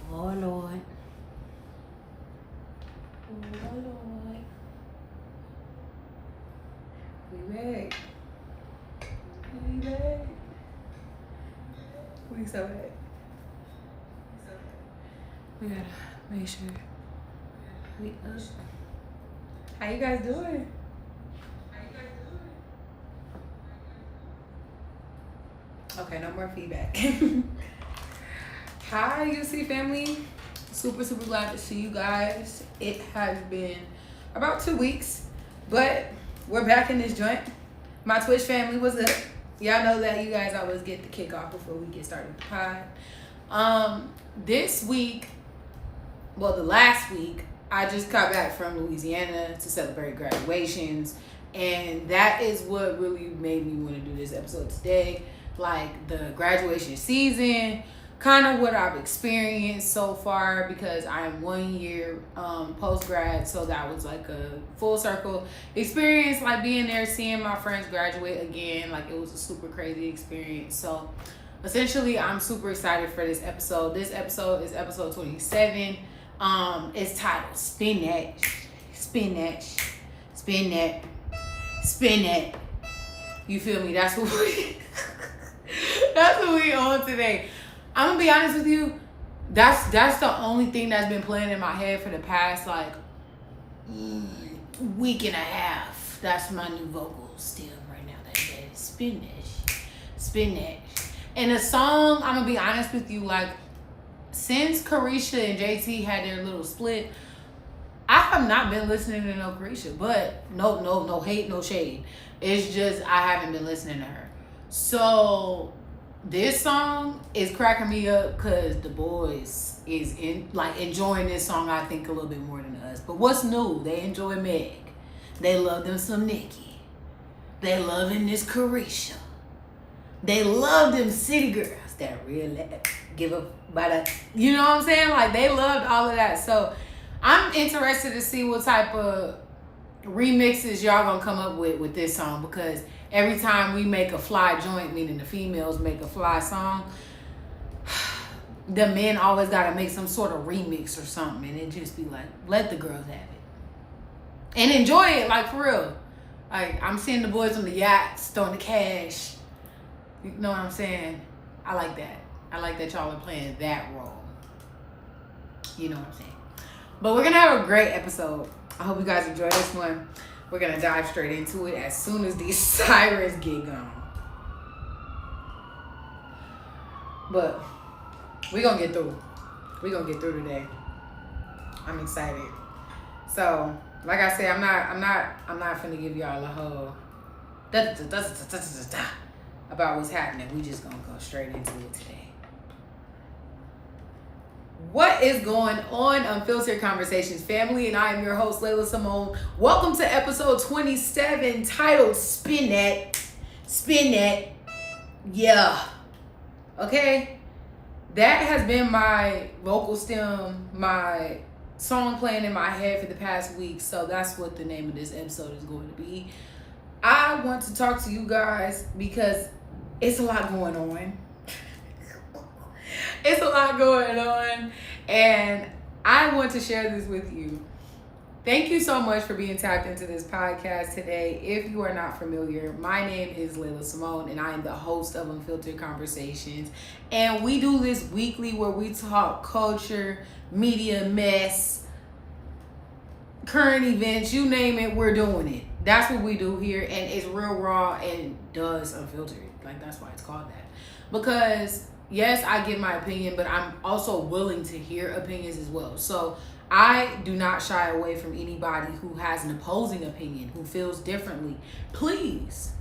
Oh, Lord. Oh, Lord. We back. We back. We so back. We gotta make sure we up. How you guys doing? Okay, no more feedback. Hi, UC family. Super glad to see you guys. It has been about 2 weeks, but we're back in this joint. My Twitch family was up. Y'all know that you guys always get the kickoff before we get started with the pod. This week, well, the last week, I just got back from Louisiana to celebrate graduations, and that is what really made me want to do this episode today. Like the graduation season, kind of what I've experienced so far, because I am 1 year post-grad, so that was like a full circle experience, like being there, seeing my friends graduate again. Like it was a super crazy experience. So essentially, I'm super excited for this episode. This episode is episode 27. It's titled Spin That, Spin That, Spin That, Spin That. You feel me? That's what we on today. I'm gonna be honest with you. That's the only thing that's been playing in my head for the past like week and a half. That's my new vocal still right now. That spin that, spin that. And the song, I'm gonna be honest with you, like since Carisha and JT had their little split, I have not been listening to no Carisha. But no hate, no shade. It's just I haven't been listening to her. So this song is cracking me up because the boys is enjoying this song, I think, a little bit more than us. But what's new? They enjoy Meg. They love them some Nicki. They loving this Carisha. They love them city girls that really give up by the, you know what I'm saying? Like they loved all of that. So I'm interested to see what type of remixes y'all gonna come up with this song, because every time we make a fly joint, meaning the females make a fly song, the men always gotta make some sort of remix or something, and it just be like, let the girls have it and enjoy it, like for real. Like I'm seeing the boys on the yachts throwing the cash. You know what I'm saying? I like that. I like that y'all are playing that role. You know what I'm saying? But we're gonna have a great episode. I hope you guys enjoy this one. We're gonna dive straight into it as soon as these sirens get gone. But we're gonna get through. We're gonna get through today. I'm excited. So, like I said, I'm not finna give y'all a whole about what's happening. We just gonna go straight into it today. What is going on, Unfiltered Conversations family? And I am your host, Laila Simone. Welcome to episode 27, titled Spin That, Spin That. Yeah. Okay? That has been my vocal stem, my song playing in my head for the past week. So that's what the name of this episode is going to be. I want to talk to you guys because it's a lot going on. It's a lot going on, and I want to share this with you. Thank you so much for being tapped into this podcast today. If you are not familiar, my name is Laila Simone, and I am the host of Unfiltered Conversations. And we do this weekly where we talk culture, media mess, current events, you name it, we're doing it. That's what we do here, and it's real raw and does unfiltered. Like, that's why it's called that. Because yes, I give my opinion, but I'm also willing to hear opinions as well. So I do not shy away from anybody who has an opposing opinion, who feels differently. Please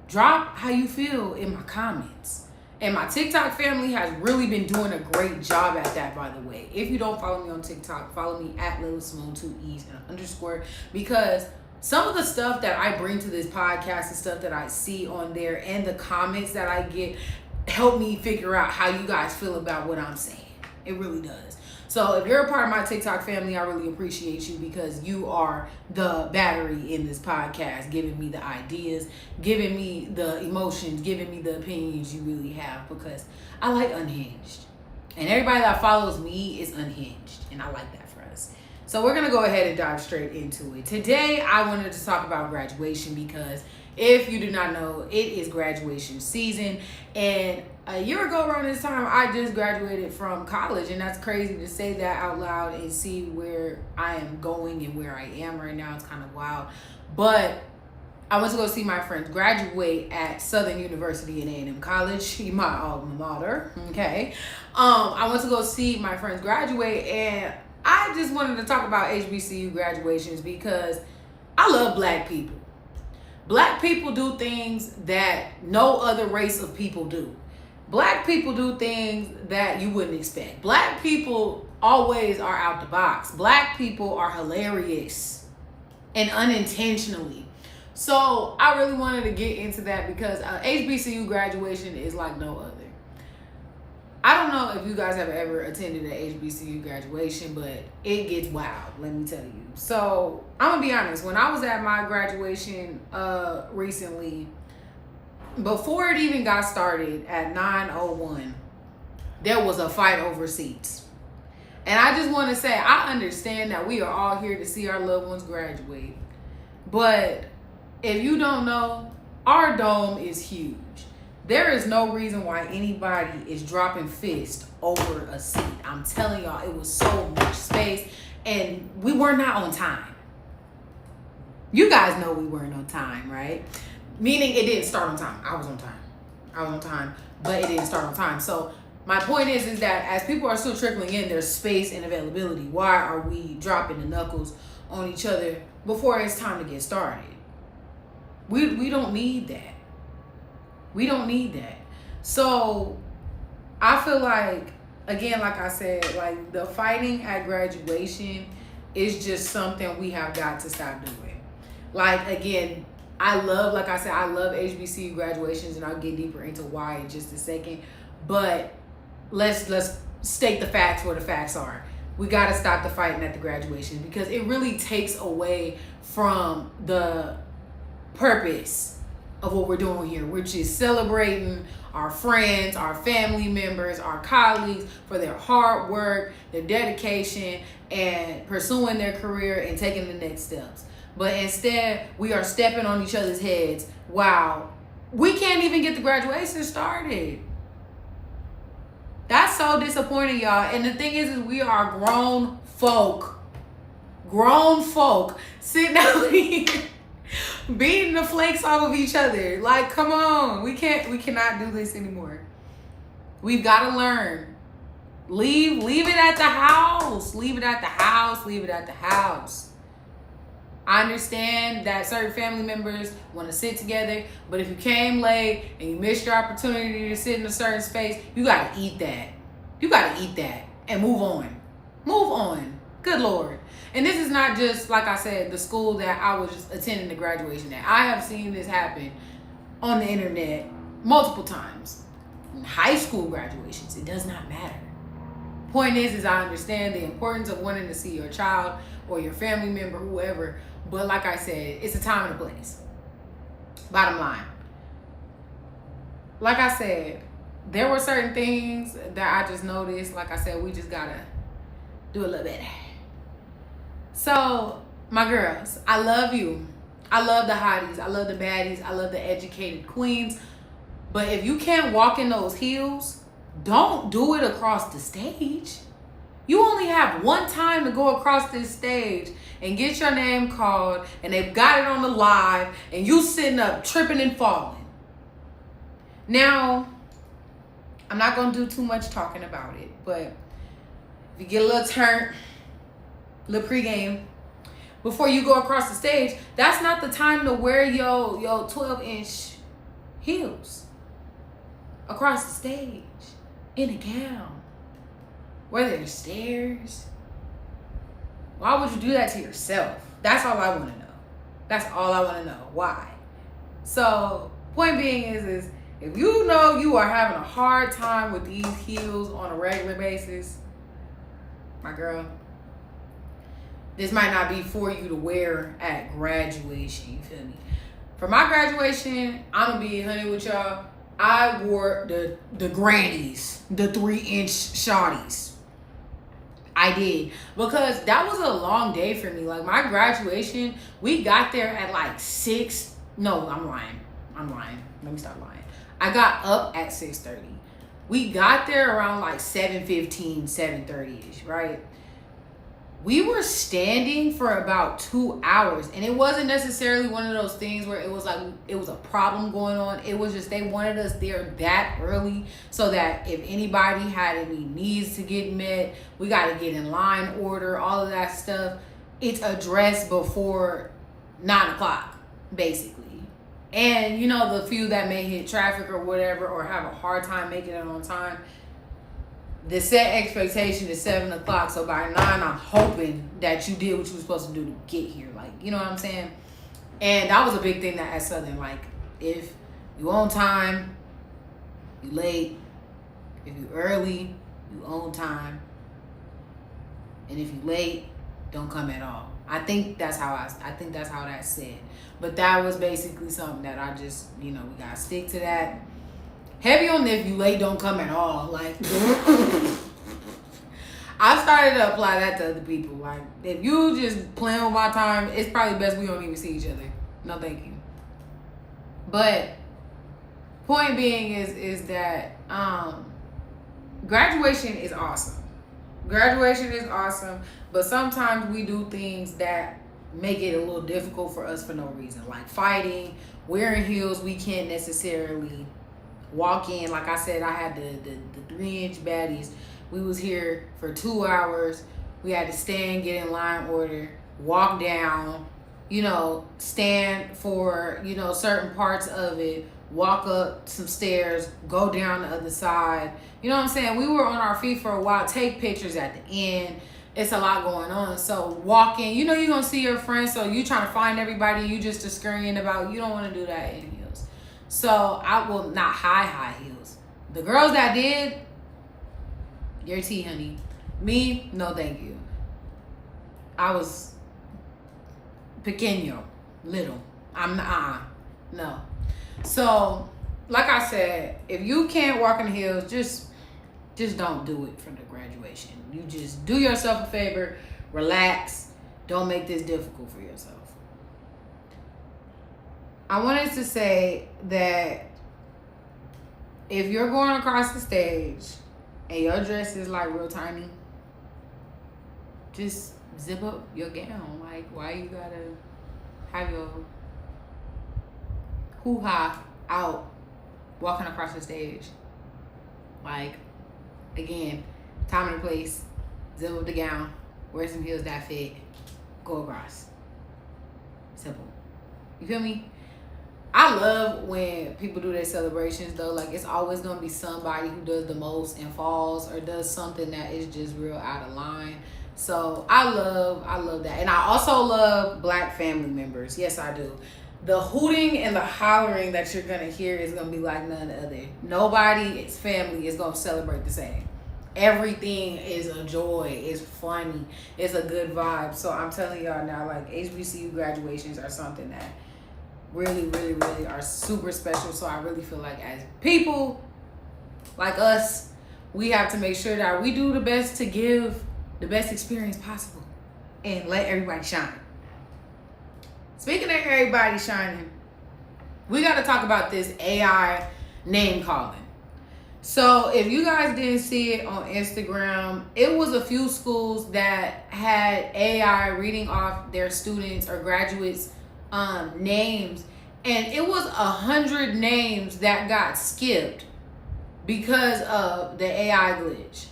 drop how you feel in my comments. And my TikTok family has really been doing a great job at that, by the way. If you don't follow me on TikTok, follow me at Laila Simone, 2 E's and an underscore, because some of the stuff that I bring to this podcast and stuff that I see on there and the comments that I get help me figure out how you guys feel about what I'm saying. It really does. So if you're a part of my TikTok family, I really appreciate you, because you are the battery in this podcast, giving me the ideas, giving me the emotions, giving me the opinions you really have, because I like unhinged. And everybody that follows me is unhinged. And I like that for us. So we're going to go ahead and dive straight into it. Today, I wanted to talk about graduation because if you do not know, it is graduation season. And a year ago around this time, I just graduated from college. And that's crazy to say that out loud and see where I am going and where I am right now. It's kind of wild. But I went to go see my friends graduate at Southern University in A&M College, my alma mater, okay? I went to go see my friends graduate, and I just wanted to talk about HBCU graduations because I love Black people. Black people do things that no other race of people do. Black people do things that you wouldn't expect. Black people always are out the box. Black people are hilarious and unintentionally. So I really wanted to get into that because HBCU graduation is like no other. I don't know if you guys have ever attended an HBCU graduation, but it gets wild, let me tell you. So I'm gonna be honest, when I was at my graduation recently, before it even got started at 9:01, there was a fight over seats. And I just want to say, I understand that we are all here to see our loved ones graduate, but if you don't know, our dome is huge. There is no reason why anybody is dropping fists over a seat. I'm telling y'all, it was so much space and we were not on time. You guys know we weren't on time, right? Meaning it didn't start on time. I was on time, but it didn't start on time. So my point is that as people are still trickling in, there's space and availability. Why are we dropping the knuckles on each other before it's time to get started? We don't need that. We don't need that. So I feel like, again, like I said, like the fighting at graduation is just something we have got to stop doing. Like, again, I love HBCU graduations, and I'll get deeper into why in just a second. But let's state the facts where the facts are. We got to stop the fighting at the graduation because it really takes away from the purpose of what we're doing here, which is celebrating our friends, our family members, our colleagues for their hard work, their dedication, and pursuing their career and taking the next steps. But instead, we are stepping on each other's heads while we can't even get the graduation started. That's so disappointing, y'all. And the thing is we are grown folk sitting out here beating the flakes off of each other. Like, come on. We cannot do this anymore. We've got to learn. Leave it at the house. Leave it at the house. I understand that certain family members want to sit together, but if you came late and you missed your opportunity to sit in a certain space, you got to eat that. You got to eat that and move on. Good Lord. And this is not just, like I said, the school that I was just attending the graduation at. I have seen this happen on the internet multiple times. In high school graduations, it does not matter. Point is I understand the importance of wanting to see your child or your family member, whoever. But like I said, it's a time and a place. Bottom line. Like I said, there were certain things that I just noticed. Like I said, we just got to do a little better. So, my girls, I love you. I love the hotties. I love the baddies. I love the educated queens. But if you can't walk in those heels, don't do it across the stage. You only have one time to go across this stage and get your name called, and they've got it on the live, and you sitting up tripping and falling. Now, I'm not going to do too much talking about it, but if you get a little turn, little pregame, before you go across the stage, that's not the time to wear your 12-inch heels across the stage in a gown where there's stairs. Why would you do that to yourself? That's all I want to know. Why? So, point being is if you know you are having a hard time with these heels on a regular basis, my girl, this might not be for you to wear at graduation, you feel me? For my graduation, I'm gonna be honey with y'all. I wore the grannies, the 3-inch shawties. I did, because that was a long day for me. Like, my graduation, we got there at like 6. No, I'm lying. Let me stop lying. I got up at 6:30. We got there around like 7:15, 7:30ish, right? We were standing for about 2 hours, and it wasn't necessarily one of those things where it was like it was a problem going on. It was just they wanted us there that early so that if anybody had any needs to get met, we got to get in line order, all of that stuff. It's addressed before 9 o'clock, basically. And, you know, the few that may hit traffic or whatever or have a hard time making it on time, the set expectation is 7 o'clock. So by 9, I'm hoping that you did what you were supposed to do to get here. Like, you know what I'm saying? And that was a big thing that at Southern, like, if you on time, you late. If you early, you on time. And if you late, don't come at all. I think that's how that's said. But that was basically something that I just, you know, we gotta stick to that. Heavy on the if you late, don't come at all. Like, I started to apply that to other people. Like, if you just playing with my time, it's probably best we don't even see each other. No, thank you. But point being is that graduation is awesome. Graduation is awesome, but sometimes we do things that make it a little difficult for us for no reason, like fighting, wearing heels. We can't necessarily walk in. Like I said, I had the 3-inch baddies. We was here for 2 hours. We had to stand, get in line order, walk down, you know, stand for, you know, certain parts of it, walk up some stairs, go down the other side. You know what I'm saying? We were on our feet for a while, take pictures at the end. It's a lot going on. So walking, you know, you're going to see your friends. So you trying to find everybody. You just scurrying about. You don't want to do that in heels. So I will not high heels. The girls that did, your tea, honey. Me, no thank you. I was pequeño, little. I'm not, no. So, like I said, if you can't walk in heels, just don't do it for the graduation. You just do yourself a favor, relax, don't make this difficult for yourself. I wanted to say that if you're going across the stage and your dress is like real tiny, just zip up your gown. Like, why you gotta have your hoo-ha out walking across the stage? Like, again, time and place, zip up the gown, wear some heels that fit, go across. Simple. You feel me? I love when people do their celebrations though. Like, it's always gonna be somebody who does the most and falls or does something that is just real out of line. So I love that. And I also love Black family members. Yes, I do. The hooting and the hollering that you're gonna hear is gonna be like none other. Nobody's family is gonna celebrate the same. Everything is a joy. It's funny. It's a good vibe. So I'm telling y'all now, like, HBCU graduations are something that really, really, really are super special. So I really feel like as people like us, we have to make sure that we do the best to give the best experience possible and let everybody shine. Speaking of everybody shining, we got to talk about this AI name calling. So if you guys didn't see it on Instagram, it was a few schools that had AI reading off their students or graduates' names, and it was 100 names that got skipped because of the AI glitch.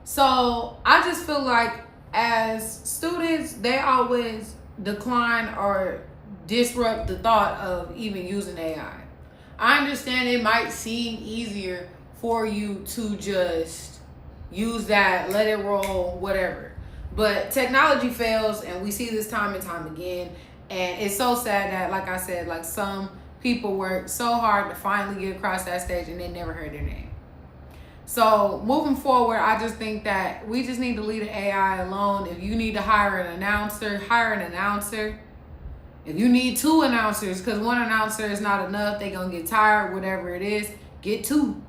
So I just feel like as students, they always decline or disrupt the thought of even using AI. I understand it might seem easier for you to just use that, let it roll, whatever. But technology fails, and we see this time and time again. And it's so sad that, like I said, like some people work so hard to finally get across that stage and they never heard their name. So moving forward, I just think that we just need to leave the AI alone. If you need to hire an announcer, hire an announcer. If you need 2 announcers, because 1 announcer is not enough, they're going to get tired, whatever it is, Get 2.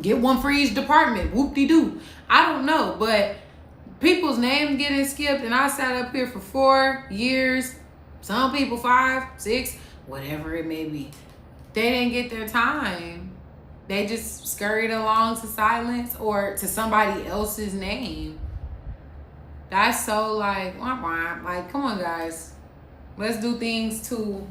Get 1 for each department. Whoop-de-doo. I don't know, but people's names getting skipped, and I sat up here for 4 years. Some people 5, 6, whatever it may be. They didn't get their time. They just scurried along to silence or to somebody else's name. That's so like, wah, wah. Like, come on, guys. Let's do things to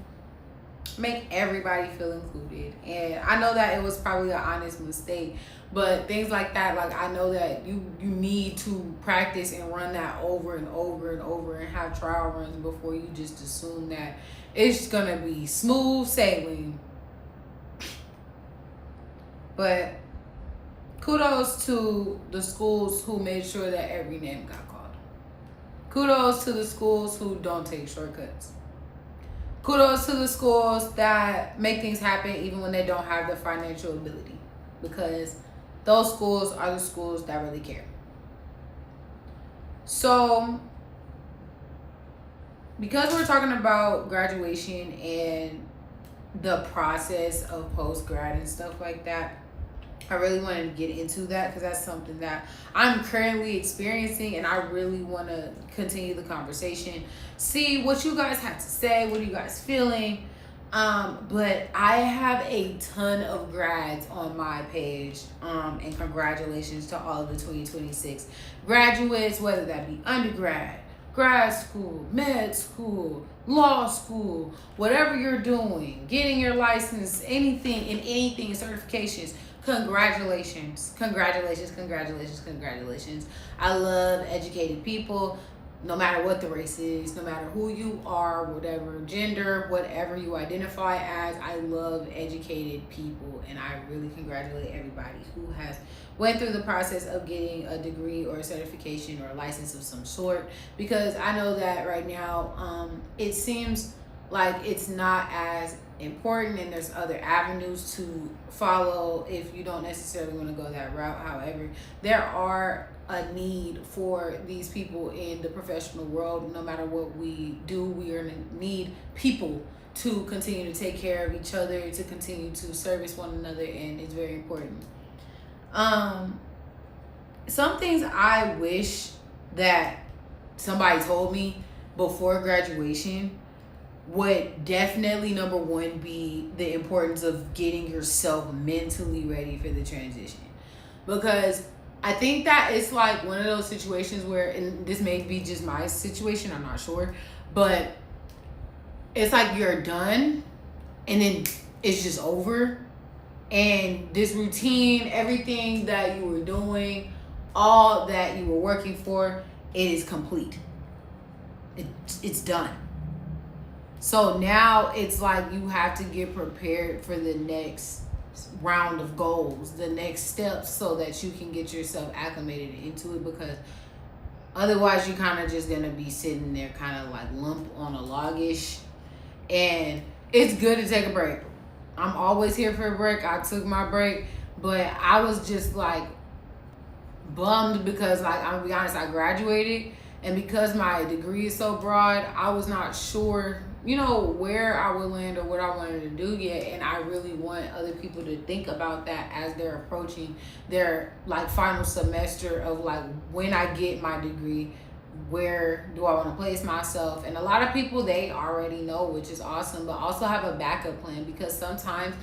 make everybody feel included. And I know that it was probably an honest mistake, but things like that, like, I know that you need to practice and run that over and over and over and have trial runs before you just assume that it's gonna be smooth sailing. But kudos to the schools who made sure that every name got called. Kudos to the schools who don't take shortcuts. Kudos to the schools that make things happen even when they don't have the financial ability, because those schools are the schools that really care. So, because we're talking about graduation and the process of post-grad and stuff like that, I really wanted to get into that because that's something that I'm currently experiencing, and I really want to continue the conversation, see what you guys have to say, what are you guys feeling. But I have a ton of grads on my page, and congratulations to all of the 2026 graduates, whether that be undergrad, grad school, med school, law school, whatever you're doing, getting your license, anything, certifications. Congratulations. I love educated people, no matter what the race is, no matter who you are, whatever gender, whatever you identify as. I love educated people, and I really congratulate everybody who has went through the process of getting a degree or a certification or a license of some sort, because I know that right now it seems like it's not as important, and there's other avenues to follow if you don't necessarily want to go that route. However, there are a need for these people in the professional world. No matter what we do, we are going to need people to continue to take care of each other, to continue to service one another, and it's very important. Some things I wish that somebody told me before graduation would definitely, number one, be the importance of getting yourself mentally ready for the transition. Because I think that it's like one of those situations where, and this may be just my situation, I'm not sure, but it's like you're done and then it's just over. And this routine, everything that you were doing, all that you were working for, it is complete. It's done. So now it's like you have to get prepared for the next round of goals, the next steps, so that you can get yourself acclimated into it, because otherwise you're kind of just going to be sitting there kind of like lump on a log-ish. And it's good to take a break. I'm always here for a break. I took my break, but I was just like bummed because, like, I'm gonna be honest, I graduated, and because my degree is so broad, I was not sure, where I would land or what I wanted to do yet. And I really want other people to think about that as they're approaching their like final semester of like, when I get my degree, where do I want to place myself? And a lot of people, they already know, which is awesome, but also have a backup plan, because sometimes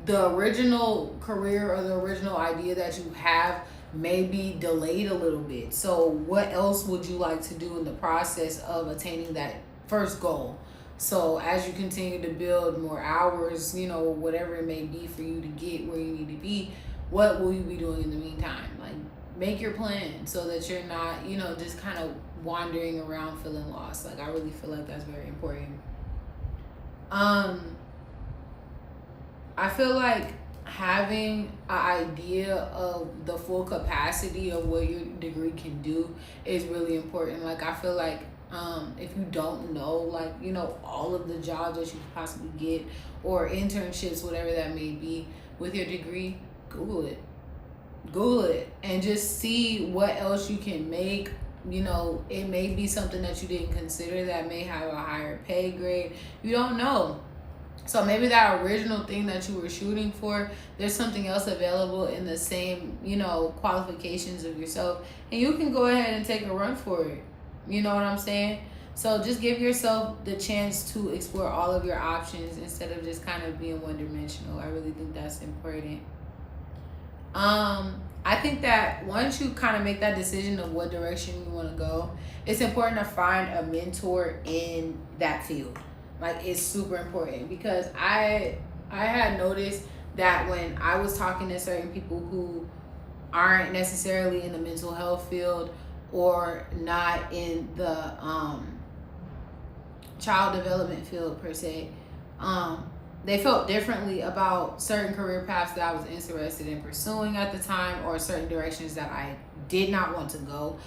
the original career or the original idea that you have may be delayed a little bit. So what else would you like to do in the process of attaining that first goal? So as you continue to build more hours, whatever it may be for you to get where you need to be, what will you be doing in the meantime? Like, make your plan so that you're not, just kind of wandering around feeling lost. Like, I really feel like that's very important. I feel like having an idea of the full capacity of what your degree can do is really important. Like, I feel like if you don't know, like, all of the jobs that you could possibly get, or internships, whatever that may be, with your degree, Google it and just see what else you can make. It may be something that you didn't consider that may have a higher pay grade. You don't know. So maybe that original thing that you were shooting for, there's something else available in the same, qualifications of yourself. And you can go ahead and take a run for it. You know what I'm saying? So just give yourself the chance to explore all of your options instead of just kind of being one-dimensional. I really think that's important. I think that once you kind of make that decision of what direction you want to go, it's important to find a mentor in that field. Like, it's super important, because I had noticed that when I was talking to certain people who aren't necessarily in the mental health field or not in the child development field per se, they felt differently about certain career paths that I was interested in pursuing at the time, or certain directions that I did not want to go.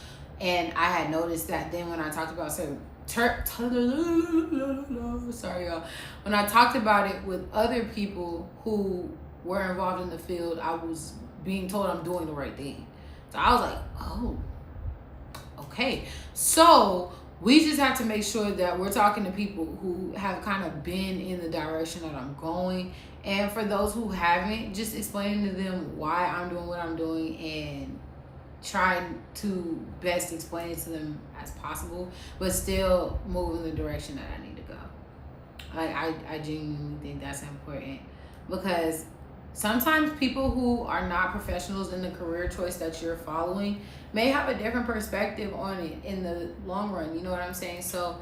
And I had noticed that then when I talked about certain sorry y'all, when I talked about it with other people who were involved in the field, I was being told I'm doing the right thing. So I was like, oh, okay. So we just have to make sure that we're talking to people who have kind of been in the direction that I'm going. And for those who haven't, just explaining to them why I'm doing what I'm doing and trying to best explain it to them as possible, but still move in the direction that I need to go. Like, I genuinely think that's important, because sometimes people who are not professionals in the career choice that you're following may have a different perspective on it in the long run. You know what I'm saying? So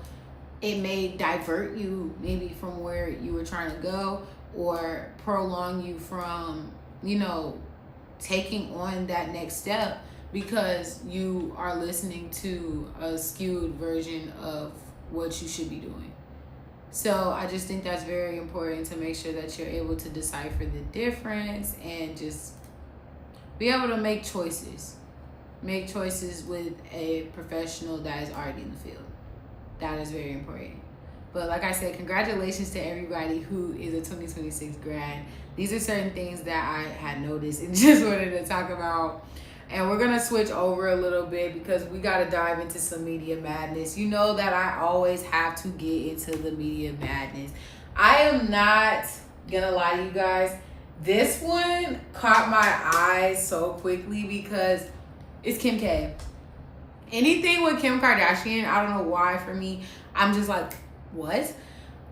it may divert you maybe from where you were trying to go, or prolong you from, taking on that next step, because you are listening to a skewed version of what you should be doing. So I just think that's very important, to make sure that you're able to decipher the difference and just be able to make choices. Make choices with a professional that is already in the field. That is very important. But like I said, congratulations to everybody who is a 2026 grad. These are certain things that I had noticed and just wanted to talk about. And we're going to switch over a little bit, because we got to dive into some media madness. You know that I always have to get into the media madness. I am not going to lie to you guys. This one caught my eyes so quickly, because it's Kim K. Anything with Kim Kardashian, I don't know why, for me, I'm just like, what?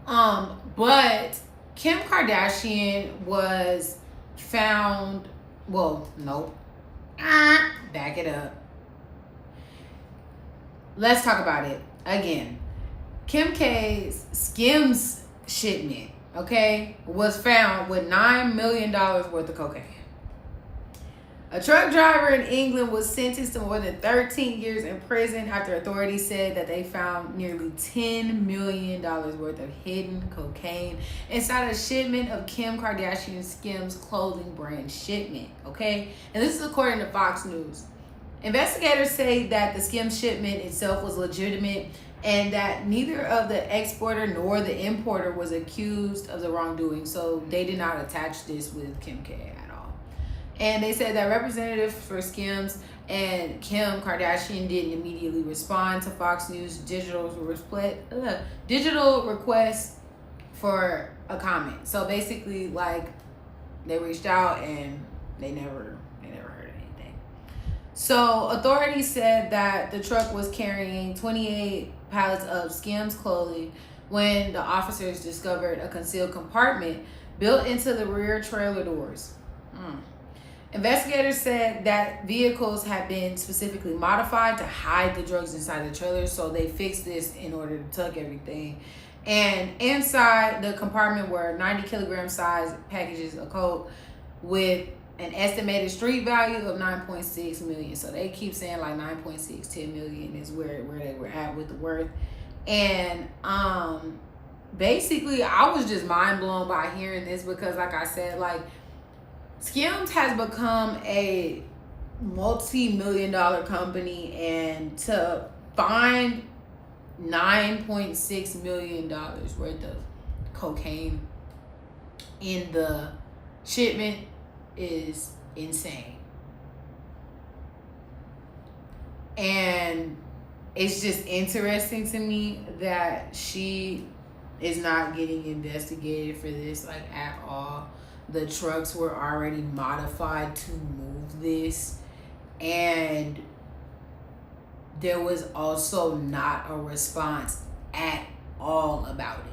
But Kim Kardashian was found, nope. Back it up. Let's talk about it again. Kim K's SKIMS shipment, was found with $9 million worth of cocaine. A truck driver in England was sentenced to more than 13 years in prison after authorities said that they found nearly $10 million worth of hidden cocaine inside a shipment of Kim Kardashian's SKIMS clothing brand shipment, And this is according to Fox News. Investigators say that the SKIMS shipment itself was legitimate, and that neither of the exporter nor the importer was accused of the wrongdoing. So they did not attach this with Kim K at all. And they said that representatives for SKIMS and Kim Kardashian didn't immediately respond to Fox News digital request for a comment. So basically, like, they reached out and they never heard anything. So authorities said that the truck was carrying 28 pallets of SKIMS clothing when the officers discovered a concealed compartment built into the rear trailer doors. Investigators said that vehicles had been specifically modified to hide the drugs inside the trailer, so they fixed this in order to tuck everything. And inside the compartment were 90 kilogram size packages of coke with an estimated street value of $9.6 million. So they keep saying like 9.6, 10 million is where they were at with the worth. And basically I was just mind blown by hearing this, because like I said, like, SKIMS has become a multi-million-dollar company, and to find $9.6 million worth of cocaine in the shipment is insane. And it's just interesting to me that she is not getting investigated for this, like, at all. The trucks were already modified to move this. And there was also not a response at all about it.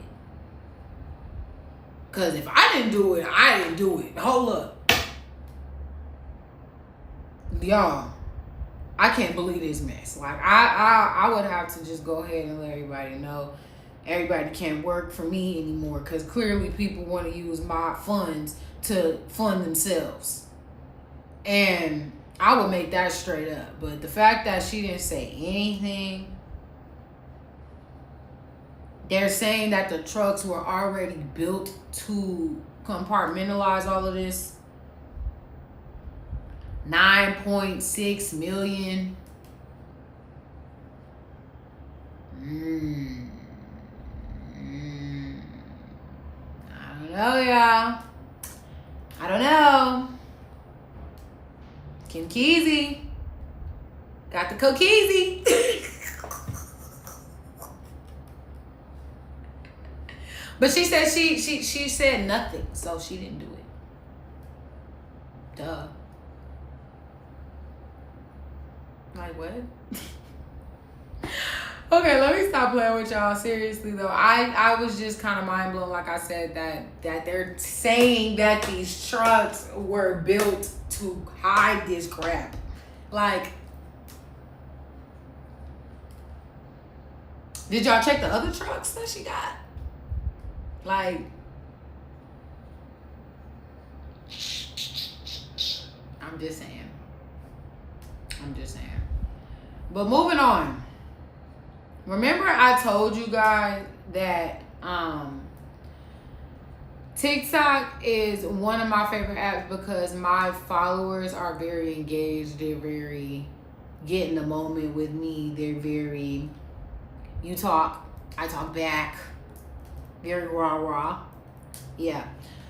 Because if I didn't do it, I didn't do it. Hold up. Y'all, I can't believe this mess. Like, I would have to just go ahead and let everybody know. Everybody can't work for me anymore because clearly people want to use my funds to fund themselves. And I would make that straight up. But the fact that she didn't say anything, they're saying that the trucks were already built to compartmentalize all of this. 9.6 million. I don't know, y'all. I don't know. Kim Keezy got the Kokeezy. But she said she said nothing, so she didn't do it. Duh. Like, what? Okay, let me stop playing with y'all. Seriously though, I was just kind of mind blown. Like I said, that they're saying that these trucks were built to hide this crap. Like, did y'all check the other trucks that she got? Like, I'm just saying. But moving on. Remember I told you guys that TikTok is one of my favorite apps because my followers are very engaged. They're very get in the moment with me. They're very, you talk, I talk back. Very rah. Yeah.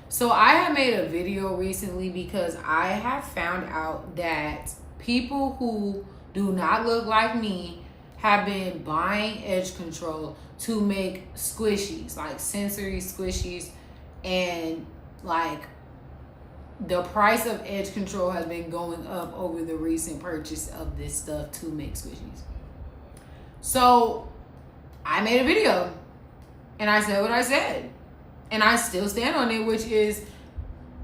So I have made a video recently because I have found out that people who do not look like me have been buying edge control to make squishies, like sensory squishies, and like the price of edge control has been going up over the recent purchase of this stuff to make squishies. So I made a video and I said what I said, and I still stand on it, which is,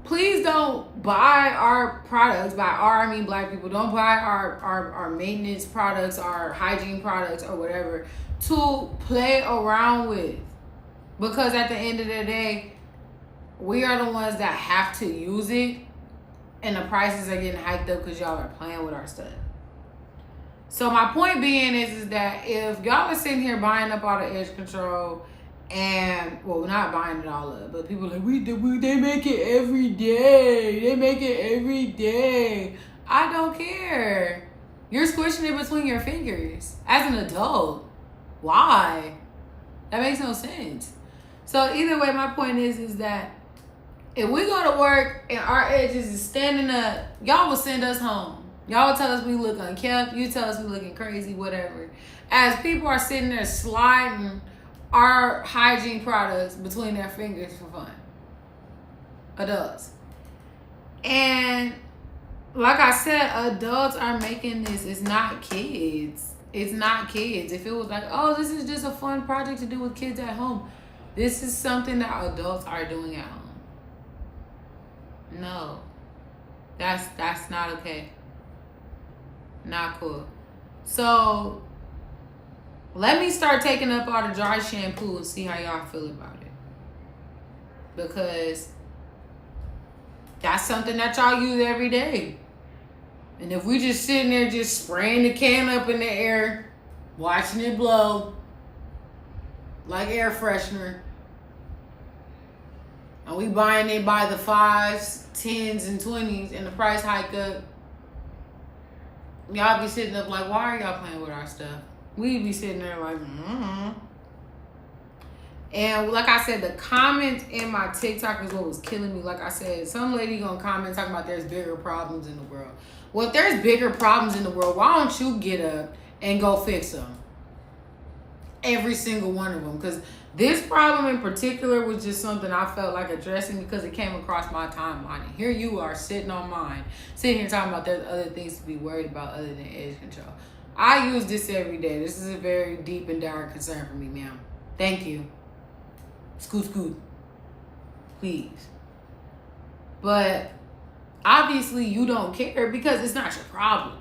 please don't buy our products. By our, I mean black people. Don't buy our maintenance products, our hygiene products, or whatever to play around with. Because at the end of the day, we are the ones that have to use it. And the prices are getting hiked up because y'all are playing with our stuff. So my point being is that if y'all are sitting here buying up all the edge control, and, well, we're not buying it all up, but people are like, they make it every day. They make it every day. I don't care. You're squishing it between your fingers as an adult. Why? That makes no sense. So either way, my point is that if we go to work and our edges is standing up, y'all will send us home. Y'all will tell us we look unkempt. You tell us we looking crazy, whatever. As people are sitting there sliding our hygiene products between their fingers for fun. Adults. And like I said, adults are making this. It's not kids. It's not kids. If it was like, oh, this is just a fun project to do with kids at home, this is something that adults are doing at home. No. That's not okay. Not cool. So let me start taking up all the dry shampoo and see how y'all feel about it. Because that's something that y'all use every day. And if we just sitting there just spraying the can up in the air, watching it blow like air freshener, and we buying it by the 5s, 10s, and 20s, and the price hike up, y'all be sitting up like, why are y'all playing with our stuff? We be sitting there like, And like I said, the comments in my TikTok is what was killing me. Like I said, some lady gonna comment talking about there's bigger problems in the world. Well, if there's bigger problems in the world, why don't you get up and go fix them? Every single one of them. Because This problem in particular was just something I felt like addressing because it came across my timeline. And here you are sitting on mine, sitting here talking about there's other things to be worried about other than edge control. I use this every day. This is a very deep and dire concern for me, ma'am. Thank you. Scoot. Please. But obviously you don't care because it's not your problem.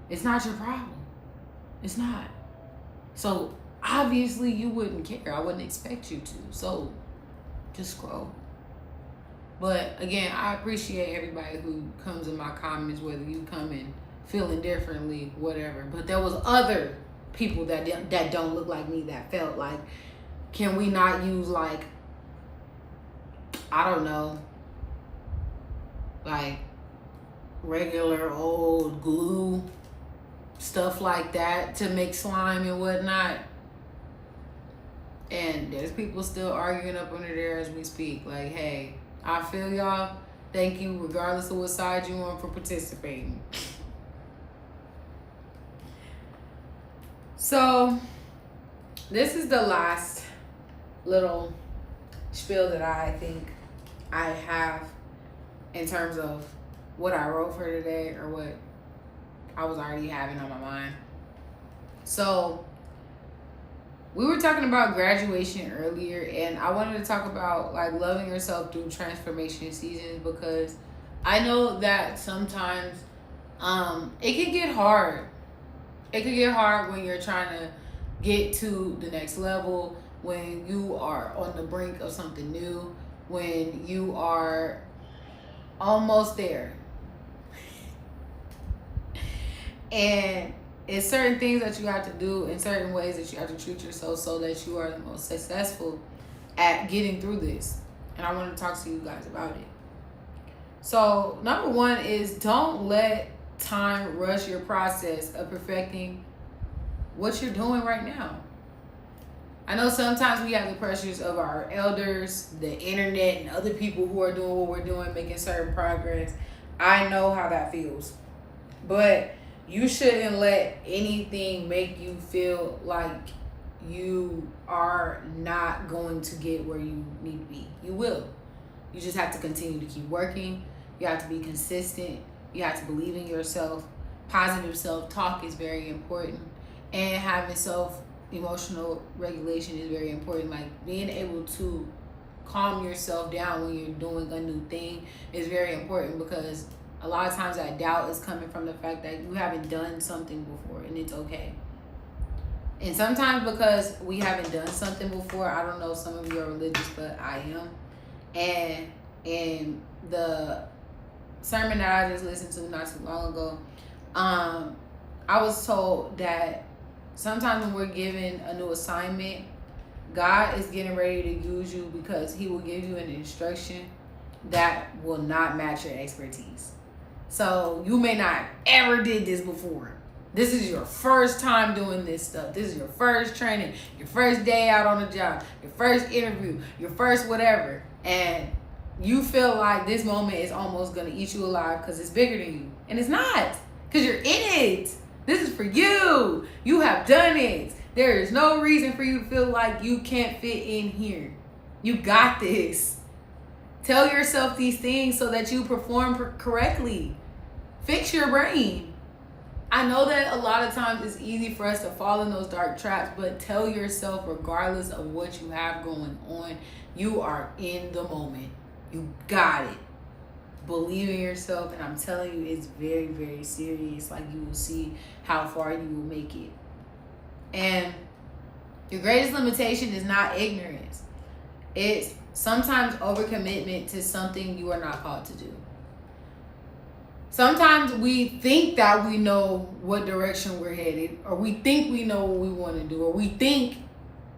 It's not your problem. It's not. So obviously you wouldn't care. I wouldn't expect you to. So just scroll. But again, I appreciate everybody who comes in my comments, whether you come in feeling differently, whatever. But there was other people that don't look like me that felt like, can we not use like, I don't know, like regular old glue, stuff like that to make slime and whatnot. And there's people still arguing up under there as we speak. Like, hey, I feel y'all. Thank you, regardless of what side you on, for participating. So, this is the last little spiel that I think I have in terms of what I wrote for today or what I was already having on my mind. So, we were talking about graduation earlier, and I wanted to talk about like loving yourself through transformation seasons, because I know that sometimes it can get hard. It can get hard when you're trying to get to the next level, when you are on the brink of something new, when you are almost there. And it's certain things that you have to do in certain ways that you have to treat yourself so that you are the most successful at getting through this. And I want to talk to you guys about it. So, number one is don't let time rush your process of perfecting what you're doing right now. I know sometimes we have the pressures of our elders, the internet, and other people who are doing what we're doing, making certain progress. I know how that feels. But you shouldn't let anything make you feel like you are not going to get where you need to be. You will. You just have to continue to keep working. You have to be consistent. You have to believe in yourself. Positive self-talk is very important. And having emotional regulation is very important. Like being able to calm yourself down when you're doing a new thing is very important, because a lot of times that doubt is coming from the fact that you haven't done something before, and it's okay. And sometimes because we haven't done something before, I don't know, some of you are religious, but I am. And in the sermon that I just listened to not too long ago, I was told that sometimes when we're given a new assignment, God is getting ready to use you because he will give you an instruction that will not match your expertise. So you may not ever did this before. This is your first time doing this stuff. This is your first training, your first day out on the job, your first interview, your first whatever. And you feel like this moment is almost going to eat you alive because it's bigger than you. And it's not, because you're in it. This is for you. You have done it. There is no reason for you to feel like you can't fit in here. You got this. Tell yourself these things so that you perform correctly. Fix your brain. I know that a lot of times it's easy for us to fall in those dark traps, but tell yourself, regardless of what you have going on, you are in the moment. You got it. Believe in yourself, and I'm telling you, it's very, very serious. Like, you will see how far you will make it. And your greatest limitation is not ignorance. It's sometimes overcommitment to something you are not called to do. Sometimes we think that we know what direction we're headed, or we think we know what we want to do, or we think,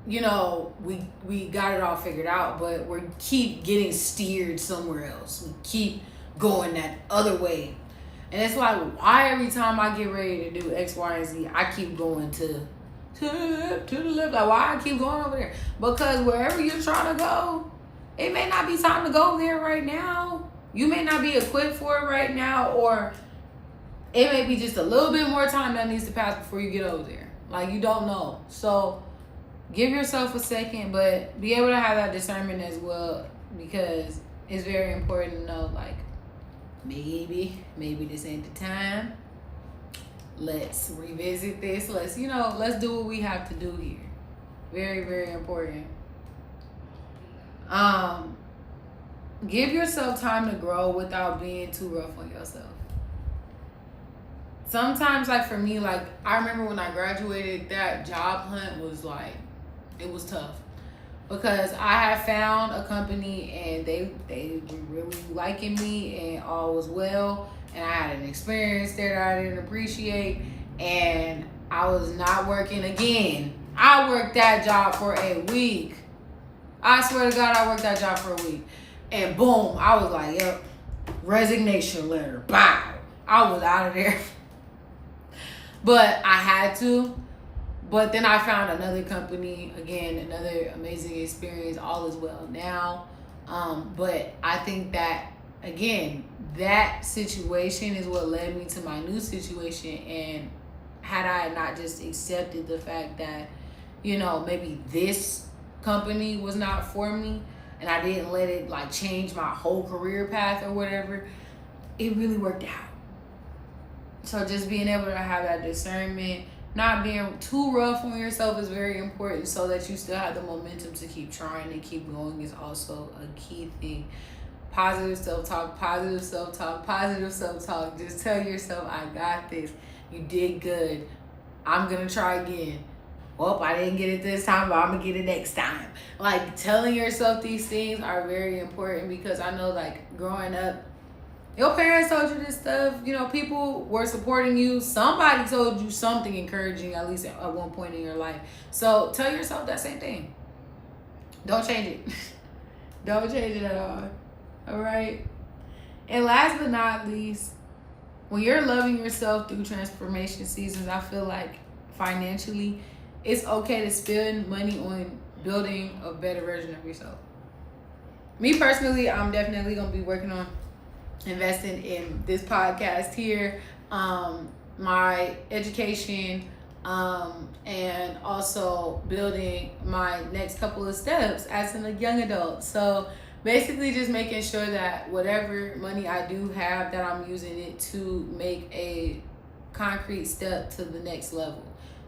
we got it all figured out, but we keep getting steered somewhere else. We keep going that other way. And it's like, why every time I get ready to do X, Y, and Z, I keep going to the left? Like, why I keep going over there? Because wherever you're trying to go, it may not be time to go there right now. You may not be equipped for it right now, or it may be just a little bit more time that needs to pass before you get over there. Like, you don't know. So give yourself a second, but be able to have that discernment as well, because it's very important to know, like, maybe this ain't the time. Let's revisit this. Let's do what we have to do here. Very, very important. Give yourself time to grow without being too rough on yourself. Sometimes, like for me, like I remember when I graduated, that job hunt was like, it was tough. Because I had found a company and they were really liking me and all was well. And I had an experience there that I didn't appreciate. And I was not working again. I worked that job for a week. I swear to God, I worked that job for a week. And boom, I was like, yep, resignation letter. Bow. I was out of there. But I had to. But then I found another company, again, another amazing experience, all is well now. But I think that, again, that situation is what led me to my new situation. And had I not just accepted the fact that, maybe this company was not for me, and I didn't let it like change my whole career path or whatever, it really worked out. So just being able to have that discernment, not being too rough on yourself is very important, so that you still have the momentum to keep trying and keep going is also a key thing. Positive self-talk, positive self-talk, positive self-talk. Just tell yourself, I got this. You did good. I'm going to try again. Well, I didn't get it this time, but I'm going to get it next time. Like, telling yourself these things are very important, because I know, like, growing up, your parents told you this stuff. People were supporting you. Somebody told you something encouraging, at least at one point in your life. So tell yourself that same thing. Don't change it. Don't change it at all. All right? And last but not least, when you're loving yourself through transformation seasons, I feel like financially, it's okay to spend money on building a better version of yourself. Me personally, I'm definitely going to be working on investing in this podcast here, my education, and also building my next couple of steps as a young adult. So basically just making sure that whatever money I do have, that I'm using it to make a concrete step to the next level.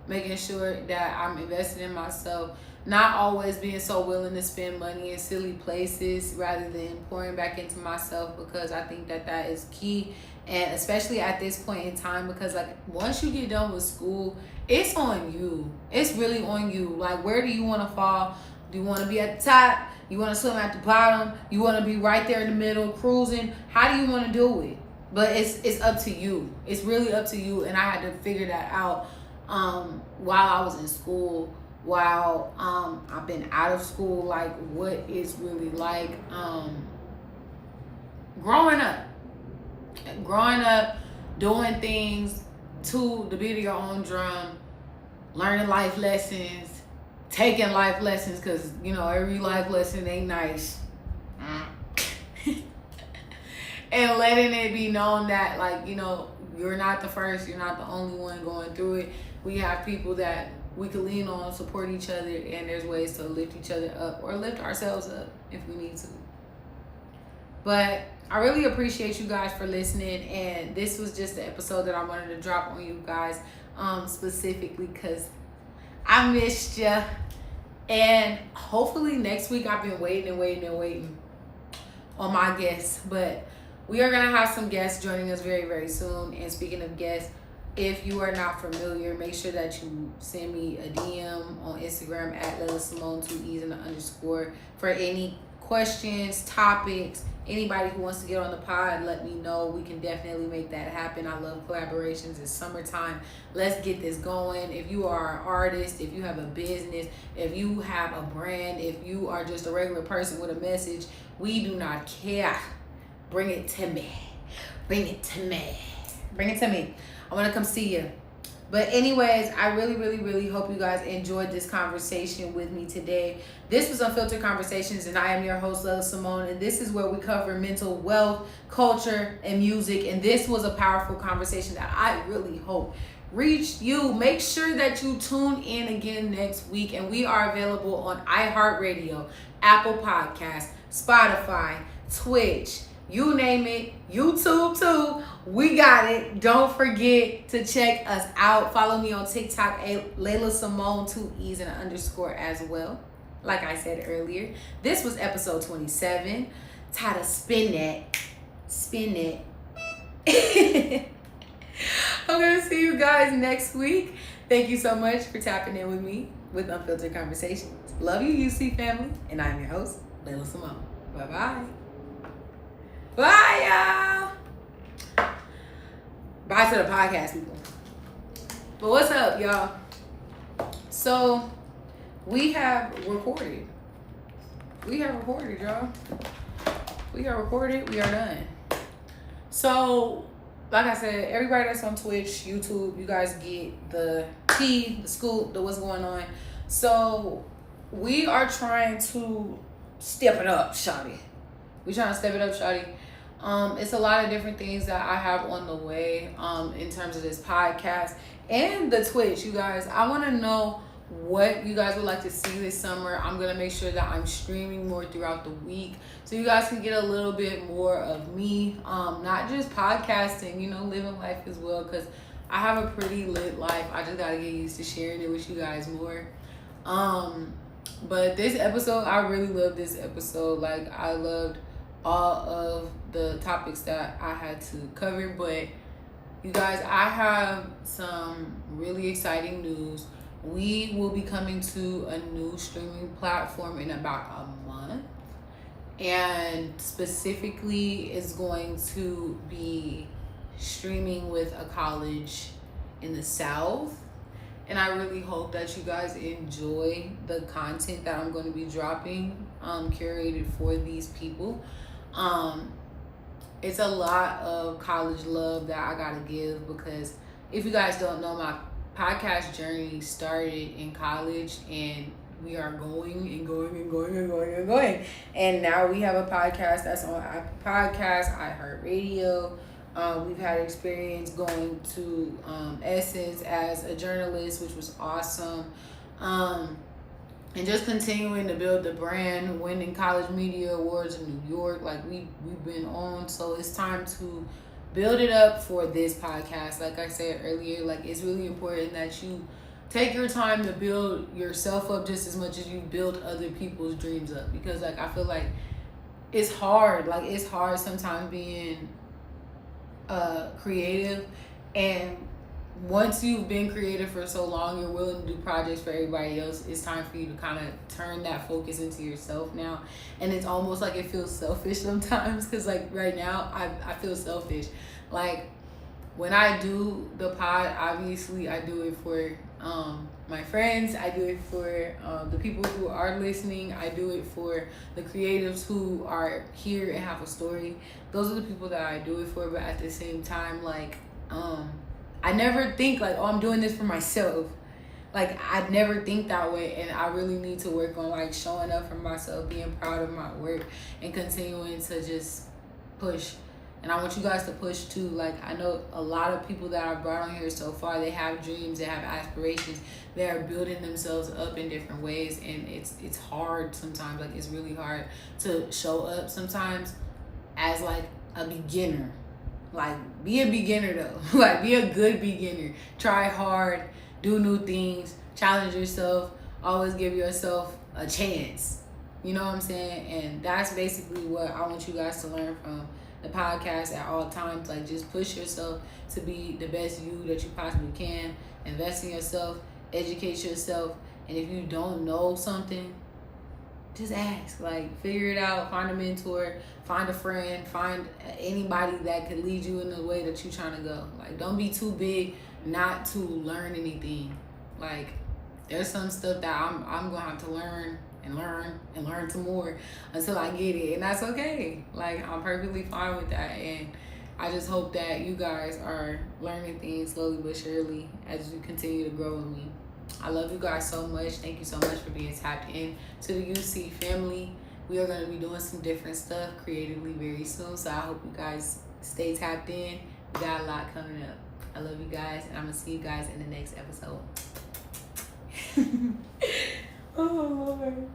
Making sure that I'm investing in myself, not always being so willing to spend money in silly places rather than pouring back into myself, because I think that is key. And especially at this point in time, because like once you get done with school, it's on you. It's really on you. Like, where do you want to fall? Do you want to be at the top? You want to swim at the bottom? You want to be right there in the middle, cruising? How do you want to do it? But it's up to you. It's really up to you. And I had to figure that out while I was in school, while I've been out of school, like what it's really like growing up, doing things to the beat of your own drum, learning life lessons, taking life lessons, because every life lesson ain't nice. And letting it be known that, like, you're not the first, you're not the only one going through it. We have people that we can lean on, support each other, and there's ways to lift each other up or lift ourselves up if we need to. But I really appreciate you guys for listening, and this was just the episode that I wanted to drop on you guys specifically because I missed you. And hopefully next week, I've been waiting on my guests, but we are going to have some guests joining us very, very soon. And speaking of guests, if you are not familiar, make sure that you send me a DM on Instagram at Laila Simone, 2 E's and an underscore, for any questions, topics, anybody who wants to get on the pod, let me know. We can definitely make that happen. I love collaborations. It's summertime. Let's get this going. If you are an artist, if you have a business, if you have a brand, if you are just a regular person with a message, we do not care. Bring it to me. Bring it to me. Bring it to me. I want to come see you. But anyways, I really, really, really hope you guys enjoyed this conversation with me today. This was Unfiltered Conversations, and I am your host, Laila Simone, and this is where we cover mental wealth, culture, and music. And this was a powerful conversation that I really hope reached you. Make sure that you tune in again next week, and we are available on iHeartRadio, Apple Podcasts, Spotify, Twitch, you name it, YouTube too. We got it. Don't forget to check us out. Follow me on TikTok, Laila Simone, 2 E's and an _ as well. Like I said earlier, this was episode 27. Titled Spnd. I'm going to see you guys next week. Thank you so much for tapping in with me with Unfiltered Conversations. Love you, UC family. And I'm your host, Laila Simone. Bye-bye. Bye, y'all. Bye to the podcast people. But what's up, y'all? So, we have recorded. Y'all. We are recorded. We are done. So, like I said, everybody that's on Twitch, YouTube, you guys get the tea, the scoop, the what's going on. So, we are trying to step it up, shawty. It's a lot of different things that I have on the way in terms of this podcast and the Twitch, you guys. I want to know what you guys would like to see this summer. I'm going to make sure that I'm streaming more throughout the week so you guys can get a little bit more of me, not just podcasting, living life as well, because I have a pretty lit life. I just got to get used to sharing it with you guys more. But this episode, I really love this episode. Like, I loved all of the topics that I had to cover. But you guys, I have some really exciting news. We will be coming to a new streaming platform in about a month, and specifically is going to be streaming with a college in the South. And I really hope that you guys enjoy the content that I'm going to be dropping, curated for these people. It's a lot of college love that I gotta give, because if you guys don't know, my podcast journey started in college, and we are going. And now we have a podcast that's on Apple Podcasts, iHeartRadio. We've had experience going to Essence as a journalist, which was awesome. And just continuing to build the brand, winning College Media Awards in New York, like we've been on. So it's time to build it up for this podcast. Like I said earlier, like it's really important that you take your time to build yourself up just as much as you build other people's dreams up. Because like I feel like it's hard. Like it's hard sometimes being creative, and once you've been creative for so long, you're willing to do projects for everybody else. It's time for you to kind of turn that focus into yourself now. And it's almost like it feels selfish sometimes, because like right now I feel selfish. Like when I do the pod, obviously I do it for my friends. I do it for the people who are listening. I do it for the creatives who are here and have a story. Those are the people that I do it for. But at the same time, like I never think like, oh, I'm doing this for myself. Like I never think that way, and I really need to work on like showing up for myself, being proud of my work, and continuing to just push. And I want you guys to push too. Like I know a lot of people that I've brought on here so far, they have dreams, they have aspirations, they are building themselves up in different ways, and it's hard sometimes. Like it's really hard to show up sometimes as like a beginner. Like be a beginner though. Like be a good beginner. Try hard, do new things, challenge yourself, always give yourself a chance. You know what I'm saying? And that's basically what I want you guys to learn from the podcast at all times. Like just push yourself to be the best you that you possibly can. Invest in yourself, educate yourself, and if you don't know something, just ask. Like figure it out, find a mentor, find a friend, find anybody that could lead you in the way that you're trying to go. Like don't be too big not to learn anything. Like there's some stuff that I'm gonna have to learn some more until I get it, and that's okay. Like I'm perfectly fine with that, and I just hope that you guys are learning things slowly but surely as you continue to grow with me. I love you guys so much. Thank you so much for being tapped in to the UC family. We are going to be doing some different stuff creatively very soon. So I hope you guys stay tapped in. We got a lot coming up. I love you guys, and I'm going to see you guys in the next episode. Oh, Lord.